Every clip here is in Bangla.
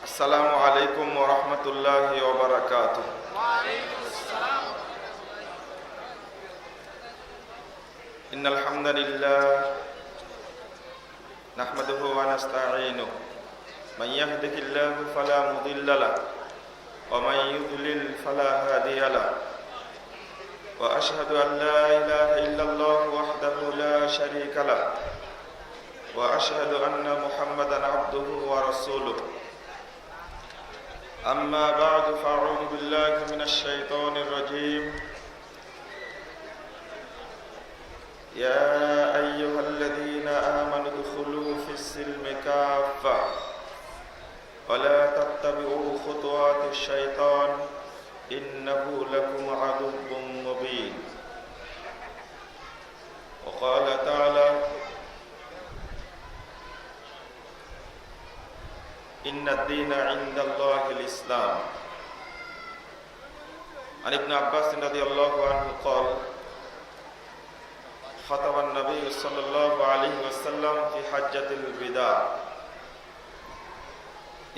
আসসালামু আলাইকুম ওয়া রাহমাতুল্লাহি ওয়া বারাকাতুহু। ইন্নাল হামদালিল্লাহ নাহমাদুহু ওয়া নাস্তাঈনুহু মান ইয়াহদিহিল্লাহু ফালা মুদিল্লা লাহু ওয়া মান ইউদ্লিল ফালা হাদিয়া লাহু ওয়া আশহাদু আন লা ইলাহা ইল্লাল্লাহু ওয়াহদাহু লা শারীকা লাহু ওয়া আশহাদু আন্না মুহাম্মাদান আবদুহু ওয়া রাসূলুহু। أما بعد فأعوذ بالله من الشيطان الرجيم. يا أيها الذين آمنوا ادخلوا في السلم كافة ولا تتبعوا خطوات الشيطان إنه لكم عدو مبين. وقال تعالى إن الدين عند الله الإسلام. عن ابن عباس رضي الله عنه قال خطب النبي صلى الله عليه وسلم في حجة الوداع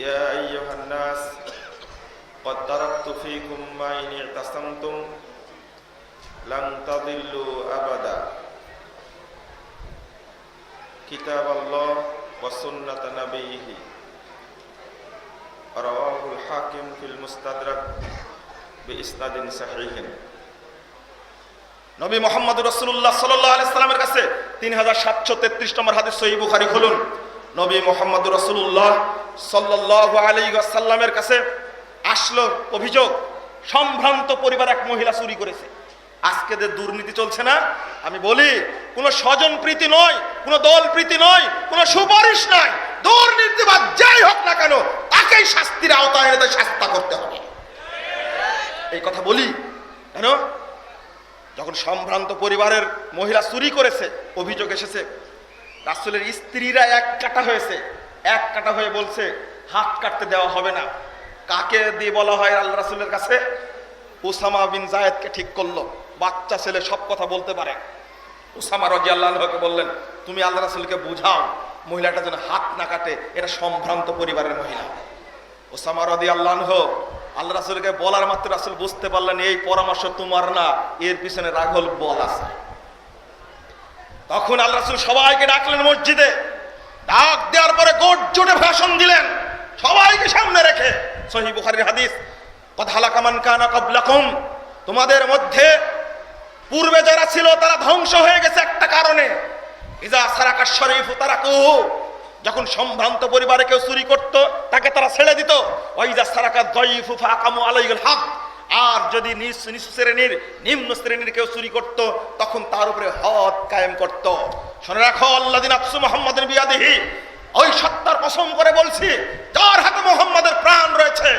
يا أيها الناس قد تركت فيكم ما إن اعتصمتم لن تضلوا أبدا كتاب الله وسنة نبيه রাওয়াহুল হাকিম ফিল মুস্তাদরাক বিইসনাদিন সাহিহিন। নবী মুহাম্মদ রাসূলুল্লাহ সাল্লাল্লাহু আলাইহি সাল্লামের কাছে 3733 নম্বর হাদিস সহিহ বুখারী খুলুন। নবী মুহাম্মদ রাসূলুল্লাহ সাল্লাল্লাহু আলাইহি ওয়াসাল্লামের কাছে আসলো অভিযোগ, সম্ভ্রান্ত পরিবার এক মহিলা চুরি করেছে। আজকে যে দুর্নীতি চলছে না, আমি বলি কোনো স্বজন প্রীতি নয়, কোনো দল প্রীতি নয়, কোনো সুপারিশ নয়, দুর্নীতিবাদ যাই হোক না কেন তাকেই শাস্তির আওতায় এনে শাস্তি করতে হবে। এই কথা বলি কেন? যখন সম্ভ্রান্ত পরিবারের মহিলা চুরি করেছে, অভিযোগ এসেছে, রাসূলের স্ত্রীরা এক কাটা হয়েছে, এক কাটা হয়ে বলছে হাত কাটতে দেওয়া হবে না। কাকে দিয়ে বলা হয় আল্লাহ রাসূলের কাছে? উসামা বিন যায়েদকে ঠিক করলো, বাচ্চা ছেলে সব কথা বলতে পারে। উসামা রাদিয়াল্লাহু আনহুকে বললেন, তুমি আল্লাহ রাসূলকে বুঝাও মহিলাটা যেন হাত না কাটে, এটা সম্ভ্রান্ত পরিবারের মহিলা। উসামা রাদিয়াল্লাহু আনহু আল্লাহ রাসূলকে বলার মাত্র রাসূল বুঝতে পারলেন এই পরামর্শ তোমার না, এর পিছনে রাঘব বল আছে। তখন আল্লাহ রাসূল সবাইকে ডাকলেন মসজিদে, ডাক দেওয়ার পরে গোট জোটে ভাষণ দিলেন সবাইকে সামনে রেখে। সহিহ বুখারীর হাদিস, কদ হালাকা মান কানা ক্বাবলাকুম, তোমাদের মধ্যে পূর্বে যারা ছিল তারা ধ্বংস হয়ে গেছে একটা কারণে। ইজা সারাকা শরীফু তারাকুহু, যখন সম্ভ্রান্ত পরিবারে কেউ চুরি করত তাকে তারা ছেড়ে দিত। ওয়াইজা সারাকা যায়ফু ফাকামু আলাইহিল হক, আর যদি নিম্ন শ্রেণীর কেউ চুরি করত তখন তার উপরে হদ কায়েম করত। শুনে রাখো, আল্লাযী নাফসু মুহাম্মাদিন বিয়াদিহি, ওই সত্তার কসম করে বলছি যার হাতে মুহাম্মাদের প্রাণ রয়েছে,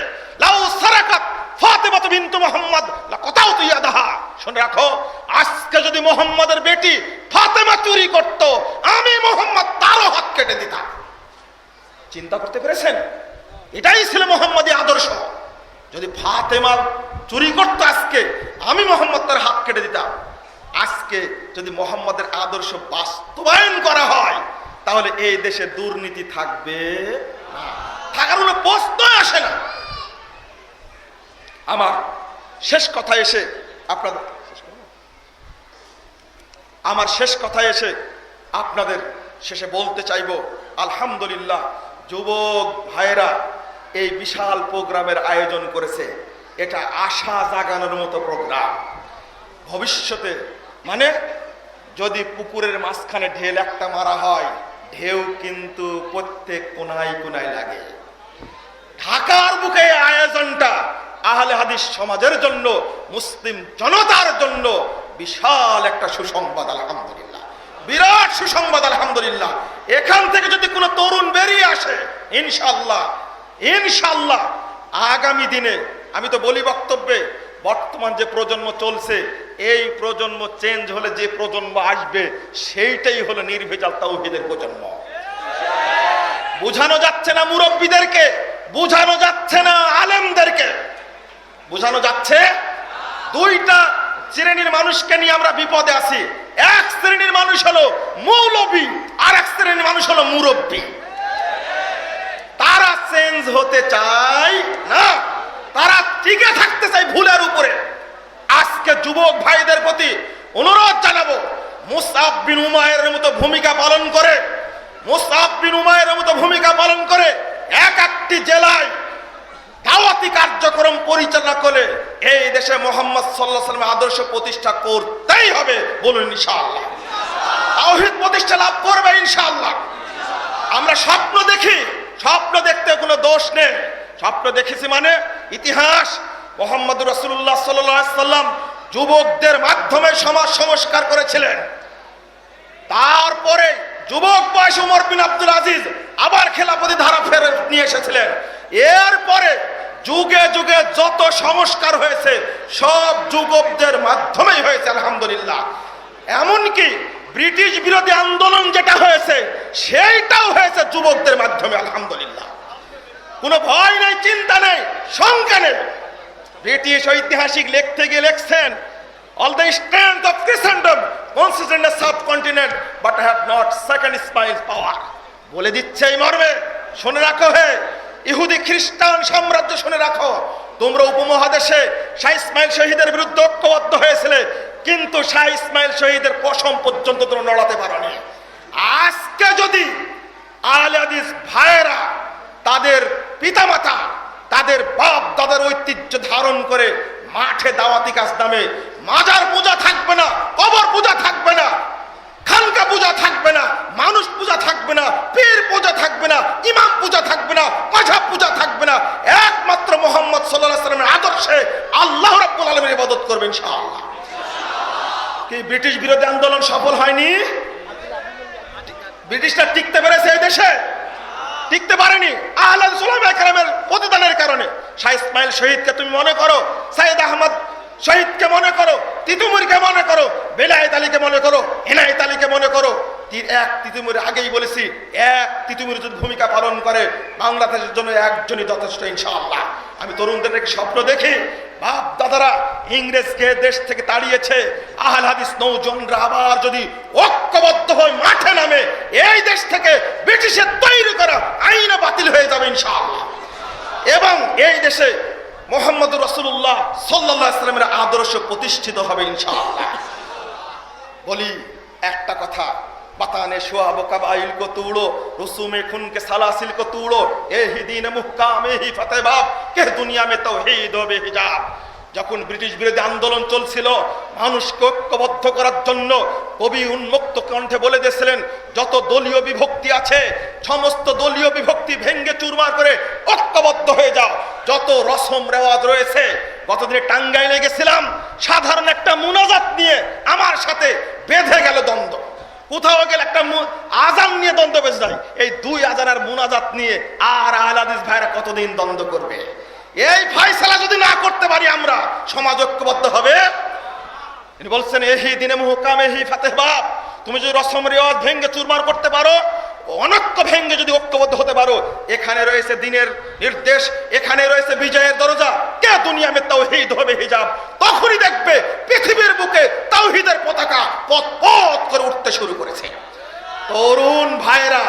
লাউ সারাকাত ফাতিমা বিনতু মুহাম্মদ লাকাতাউতু ইয়াদাহা। শুনে রাখো, আজকে যদি মুহাম্মাদের বেটি ফাতেমা চুরি করত আমি মুহাম্মদ তারও হাত কেটে দিতাম। চিন্তা করতে পেরেছেন? এটাই ছিল মুহাম্মাদি আদর্শ। যদি ফাতেমা চুরি করত আজকে আমি মুহাম্মদ তার হাত কেটে দিতাম। আজকে যদি মুহাম্মাদের আদর্শ বাস্তবায়ন করা হয় তাহলে এই দেশে দুর্নীতি থাকবে না, থাকার কোনো প্রশ্নই আসে না। আমার শেষ কথায় এসে আপনাদের শেষে বলতে চাইব, আলহামদুলিল্লাহ যুবক ভাইরা এই বিশাল প্রোগ্রামের আয়োজন করেছে। এটা আশা জাগানোর মতো প্রোগ্রাম। ভবিষ্যতে মানে যদি পুকুরের মাঝখানে ঢেল একটা মারা হয়, ঢেউ কিন্তু প্রত্যেক কোনায় কোনায় লাগে। ঢাকার বুকে আয়োজনটা আহলে হাদিস সমাজের জন্য, মুসলিম জনতার জন্য বিশাল একটা সুসংবাদ। আলহামদুলিল্লাহ, বিরাট সুসংবাদ। আলহামদুলিল্লাহ, এখান থেকে যদি কোনো তরুণ বেরিয়ে আসে ইনশাআল্লাহ আগামী দিনে, আমি তো বলি বক্তব্যে, বর্তমান যে প্রজন্ম চলছে এই প্রজন্ম চেঞ্জ হলে যে প্রজন্ম আসবে সেইটাই হলো নির্ভেজাল তাওহীদের প্রজন্ম। বোঝানো যাচ্ছে না মুরব্বীদেরকে, বোঝানো যাচ্ছে না আলেমদেরকে, বোঝানো যাচ্ছে দুইটা শ্রেণীর মানুষকে নিয়ে আমরা বিপদে আছি। এক শ্রেণীর মানুষ হলো মৌলবী, আর এক শ্রেণীর মানুষ হলো মুরব্বী। তার তারা চেঞ্জ হতে চায় না, তারা টিকে থাকতে চায় ভুলের উপরে। আজকে যুবক ভাইদের প্রতি অনুরোধ জানাবো, মুসআব বিন উমাইরের মতো ভূমিকা পালন করে, মুসআব বিন উমাইরের মতো ভূমিকা পালন করে এক একটি জেলায় দাওয়াতি কার্যক্রম পরিচালনা করে এই দেশে মুহাম্মদ সাল্লাল্লাহু আলাইহি ওয়াসাল্লামের আদর্শ প্রতিষ্ঠা করতেই হবে। বলুন ইনশাআল্লাহ। তাওহীদ প্রতিষ্ঠা লাভ করবে ইনশাআল্লাহ। আমরা স্বপ্ন দেখি, স্বপ্ন দেখতে কোনো দোষ নেই। স্বপ্ন দেখেছি মানে ইতিহাস, মুহাম্মদুর রাসূলুল্লাহ সাল্লাল্লাহু আলাইহি ওয়াসাল্লাম যুবকদের মাধ্যমে সমাজ সংস্কার করেছিলেন। তারপরে যুবক বয়স ওমর বিন আব্দুল আজিজ আবার খেলাফতি ধারা ফেরত নিয়ে এসেছিলেন। এরপরে যুগে যুগে যত সংস্কার হয়েছে সব যুবকদের মাধ্যমেই হয়েছে আলহামদুলিল্লাহ। এমনকি ব্রিটিশ বিরোধী আন্দোলন যেটা হয়েছে সেইটাও হয়েছে যুবকদের মাধ্যমে আলহামদুলিল্লাহ। কোনো ভয় নেই, চিন্তা নেই, শঙ্কা নেই। ব্রিটিশ ঐতিহাসিক লিখতে গিয়ে লিখছেন, all the strength of Christendom consists in the subcontinent but have not second Ismail's power। বলে দিচ্ছে এই মর্মে, শুনে রাখো হে ইহুদি খ্রিস্টান সাম্রাজ্য, শুনে রাখো, তোমরা উপমহাদেশে শাহ ইসমাইল শহীদের বিরুদ্ধে ঐক্যবদ্ধ হয়েছিলে, কিন্তু শাহ ইসমাইল শহীদের পশম পর্যন্ত তোমরা নড়াতে পারোনি। আজকে যদি আহলে হাদিস ভাইয়েরা তাদের পিতামাতা, তাদের বাপ দাদার ঐতিহ্য ধারণ করে মাঠে দাওয়াতি কাজ নামে, মাজার পূজা থাকবে না, কবর পূজা থাকবে না, খানকা পূজা থাকবে না, মানুষ পূজা থাকবে না, পীর পূজা থাকবে না, ইমাম পূজা থাকবে না, মাযহাব পূজা থাকবে না, একমাত্র মুহাম্মদ সাল্লাল্লাহু আলাইহি ওয়াসাল্লামের আদর্শে আল্লাহ রাব্বুল আলামিনের ইবাদত করবে ইনশাআল্লাহ। কি ব্রিটিশ বিরোধী আন্দোলন সফল হয়নি? ব্রিটিশরা টিকতে পেরেছে এই দেশে? টিকতে পারেনি। আহলে হাদিস উলামায়ে কেরামের প্রতিদানের কারণে। শাহ ইসমাইল শহীদকে তুমি মনে করো, সাইয়েদ আহমদ শহীদকে মনে করো, তিতুমিরকে মনে করো, বেলায়েত আলীকে মনে করো, ইনায়েত আলীকে মনে করো। এক তিতুমির, আগেই বলেছি, এক তিতুমির যদি ভূমিকা পালন করে বাংলাদেশের জন্য একজনই যথেষ্ট ইনশাআল্লাহ। আমি তরুণদের একটি স্বপ্ন দেখি, বাপ দাদারা ইংরেজকে দেশ থেকে তাড়িয়েছে, আহলে হাদিস নৌজনরা আবার যদি ঐক্যবদ্ধ হয়ে মাঠে নামে, এই দেশ থেকে ব্রিটিশের তৈরি করা আইন বাতিল হয়ে যাবে ইনশাআল্লাহ। এবং এই দেশে মুহাম্মদুর রাসূলুল্লাহ সাল্লাল্লাহু আলাইহি ওয়াসাল্লামের আদর্শ প্রতিষ্ঠিত হবে ইনশাআল্লাহ। বলি একটা কথা, बताने शुआब कबाइल को तोड़ो, रसूमे खुन के सलासिल को तोड़ो, यही दीन मुहकाम यही फतेह बाब के दुनिया में तौहीद ও বেহিজাব। যখন ব্রিটিশ বিরোধী আন্দোলন চলছিল, মানুষকে ঐক্যবদ্ধ করার জন্য কবি উন্মুক্ত কণ্ঠে বলে দিয়েছিলেন, যত দলীয় বিভক্তি আছে সমস্ত দলীয় বিভক্তি ভেঙ্গে চুরমার করে ঐক্যবদ্ধ হয়ে যাও। যত রসম রেওয়াজ রয়েছে, গতদিনে টাঙ্গাইলে গেছিলাম, সাধারণ একটা মুনাজাত নিয়ে আমার সাথে বেঁধে গেল দ্বন্দ্ব। কোথাও গেলে একটা আজান নিয়ে দ্বন্দ্ব বেঁচে যায়, এই দুই আজানের মুনাজাত নিয়ে আর আহলে হাদিস ভাইরা কতদিন দ্বন্দ্ব করবে? এই ফয়সালা যদি না করতে পারি আমরা, সমাজ ঐক্যবদ্ধ হবে? তিনি বলছেন, এহি দিনে মুহকাম এহি ফাতেহ বাব। তুমি যদি রসম রেওয়াজ ভেঙ্গে চুরমার করতে পারো, অনৈক্য ভেঙ্গে যদি ঐক্যবদ্ধ হতে পারো, এখানে রয়েছে দিনের নির্দেশ, এখানে রয়েছে বিজয়ের দরজা, কে দুনিয়া মে তাওহীদ হবে হিজাব। তখনই দেখবে পৃথিবীর বুকে তাওহীদের পতাকা পথ পথ করে উঠতে শুরু করেছে। তরুণ ভাইরা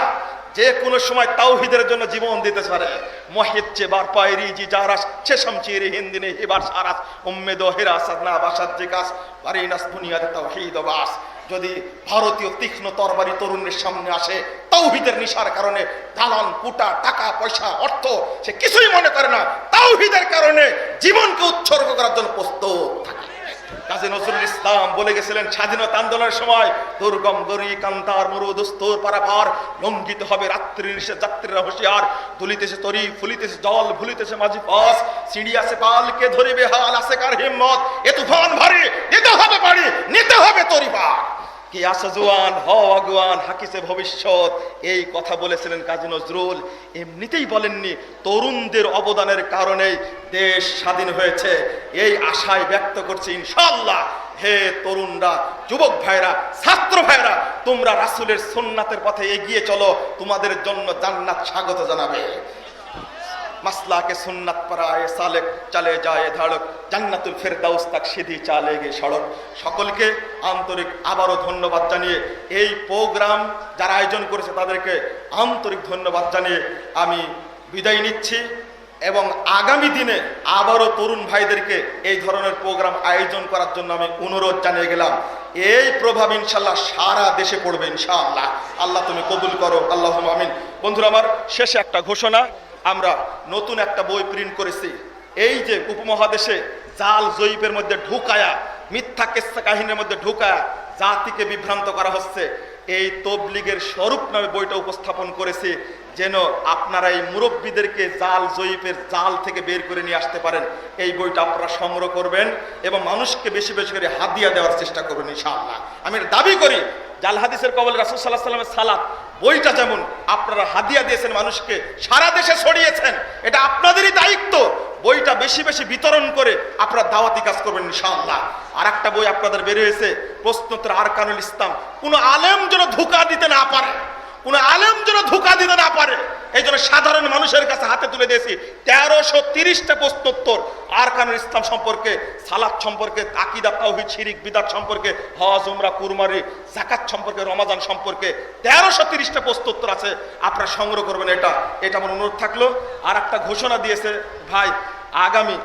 যে কোনো সময় তাওহীদের জন্য জীবন দিতে পারে। মহিত চে বার পায়রি জি জারাস শেষম চিরে হিন্দিনে এবার সারাস উম্মেদ হেরাসাদ না বাসাদ জিকাস বারিনাস বুনিয়াদে তাওহীদ বাস। যদি ভারতীয় তীক্ষ্ণ তরবারি তরুণের সামনে আসে, তাওহীদের নিশার কারণে দালান কুটা, টাকা পয়সা, অর্থ সে কিছুই মনে করে না, তাওহীদের কারণে জীবনকে উৎসর্গ করার জন্য প্রস্তুত থাকে। কাজী নজরুল ইসলাম বলে গেছিলেন, স্বাধীনতা আন্দোলনের সময় দুর্গম গরি কান্তার মরু দুস্তর পারাপার, লঙ্ঘিত হবে রাত্রির সে যাত্রীরা হুঁশিয়ার, দুলিতেছে তরি ফুলিতেছে জল ভুলিতেছে মাঝি পাস, সিঁড়িয়াছে পালকে ধরিবে হাল আছে কার হিম্মত, এ তুফান ভারী নিতে হবে পারি, নিতে হবে তরি পার। কি আসা জোয়ান হও আগুয়ান হাকিছে ভবিষ্যৎ, এই কথা বলেছিলেন কাজী নজরুল। এমনিতেই বলেননি, তরুণদের অবদানের কারণেই দেশ স্বাধীন হয়েছে, এই আশায় ব্যক্ত করছি ইনশাআল্লাহ। হে তরুণরা, যুবক ভাইরা, ছাত্র ভাইরা, তোমরা রাসূলের সুন্নাতের পথে এগিয়ে চলো, তোমাদের জন্য জান্নাত স্বাগত জানাবে। मसला के सुन्नत पर आए सालेक चले जाए धड़क জান্নাতুল ফেরদাউস तक सीधी चलेगे सड़क। সকলকে আন্তরিক আবারও ধন্যবাদ জানিয়ে, এই প্রোগ্রাম যারা আয়োজন করেছে তাদেরকে আন্তরিক ধন্যবাদ জানিয়ে আমি বিদায় নিচ্ছি এবং আগামী দিনে আবারও তরুণ ভাইদেরকে এই ধরনের প্রোগ্রাম আয়োজন করার জন্য আমি অনুরোধ জানিয়ে গেলাম। এই প্রভাব ইনশাল্লাহ সারা দেশে পড়বে ইনশাআল্লাহ। আল্লাহ তুমি কবুল করো, আল্লাহুম্মা আমিন। বন্ধুরা আমার, শেষে একটা ঘোষণা, আমরা নতুন একটা বই প্রিন্ট করেছি। এই যে উপমহাদেশে জাল জয়ীফের মধ্যে ঢুকায়া, মিথ্যা কেচ্ছা কাহিনীর মধ্যে ঢুকায়া জাতিকে বিভ্রান্ত করা হচ্ছে, এই তবলিগের স্বরূপ নামে বইটা উপস্থাপন করেছি, যেন আপনারা এই মুরব্বীদেরকে জাল জয়ীফের জাল থেকে বের করে নিয়ে আসতে পারেন। এই বইটা আপনারা সংগ্রহ করবেন এবং মানুষকে বেশি বেশি করে হাদিয়া দেওয়ার চেষ্টা করবেন ইনশাআল্লাহ। আমি দাবি করি জাল হাদিসের কবলে রাসূল সাল্লাল্লাহু আলাইহি ওয়াসাল্লামের সালাত বইটা যেমন আপনারা হাদিয়া দিয়েছেন, মানুষকে সারা দেশে ছড়িয়েছেন, এটা আপনাদেরই দায়িত্ব। বইটা বেশি বেশি বিতরণ করে আপনারা দাওয়াতি কাজ করবেন ইনশাআল্লাহ। আর একটা বই আপনাদের বের হয়েছে, প্রশ্নোত্তর আরকানুল ইসলাম। কোনো আলেম যেন ধোঁকা দিতে না পারে, কোনো আলেম যেন ধোঁকা দিতে না পারে, এই জন্য সাধারণ মানুষের কাছে হাতে তুলে দিয়েছি 1330টা প্রশ্নোত্তর আরকানুল ইসলাম সম্পর্কে, সালাত সম্পর্কে, আকীদা তাওহীদ শিরক বিদআত সম্পর্কে, হজ উমরা কুরবানি যাকাত সম্পর্কে, রমাদান সম্পর্কে 1330টা প্রশ্নোত্তর আছে, আপনারা সংগ্রহ করবেন। এটা আমার অনুরোধ থাকলো। আর একটা ঘোষণা দিয়েছে ভাই, আগামী